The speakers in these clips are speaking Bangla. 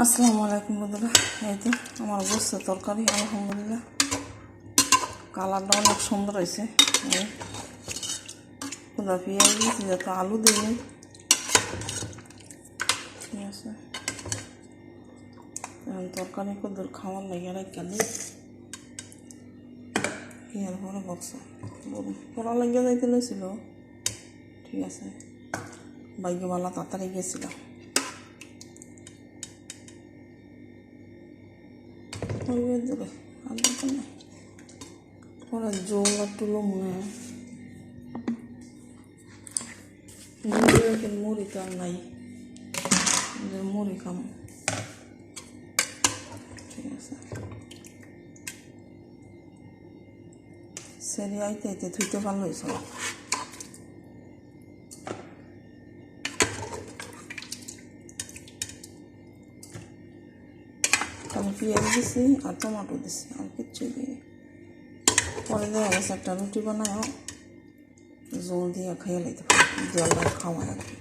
আসসালামু আলাইকুম বন্ধুরা। এই তো আমার গোস্ত তরকারি আলহামদুলিল্লাহ কালারটা অনেক সুন্দর হয়েছে। খুদা পেঁয়াজ দিয়েছি, যত আলু দিইনি, ঠিক আছে। এখন তরকারি কদ্দুর খাওয়ার লাগে রেখে দিই, এর পরে বক্স পড়া লাগিয়ে যাইতে লইছিল, ঠিক আছে। ভাগ্যবালা তাড়াতাড়ি গেছিলাম। ওরা জল আর টুলো মনে হয় মুড়ি তো আর নাই, মুড়ি খাম, ঠিক আছে। সেরে আইতে আইতে ধুইতে ভালো হয়েছে। আমি পেঁয়াজ দিছি আর টমেটো দিছি, আর কিচ্ছু দিই। পরে দেখা গেছে একটা রুটি বানায় জল দিয়ে খাইয়ে লাইতে পারি, জলটা খাওয়ায় আর কি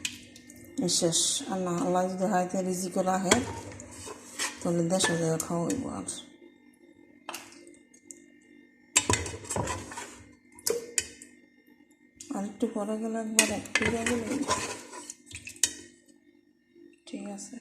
শেষ। আর না আল্লাহ যদি হাইতে রিজিকে রাখে তাহলে দেশে যায় খাওয়াইব। আর একটু পরে গেলে একবার একটু যাবে, ঠিক আছে।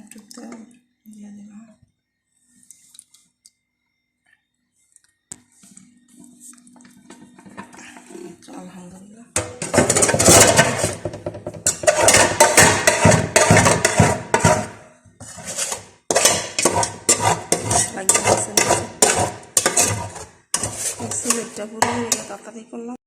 একটু তেল দিয়ে দিলাম, আলহামদুলিল্লাহ। লাগিয়ে সিলেটটা পুরো তাড়াতাড়ি করলাম।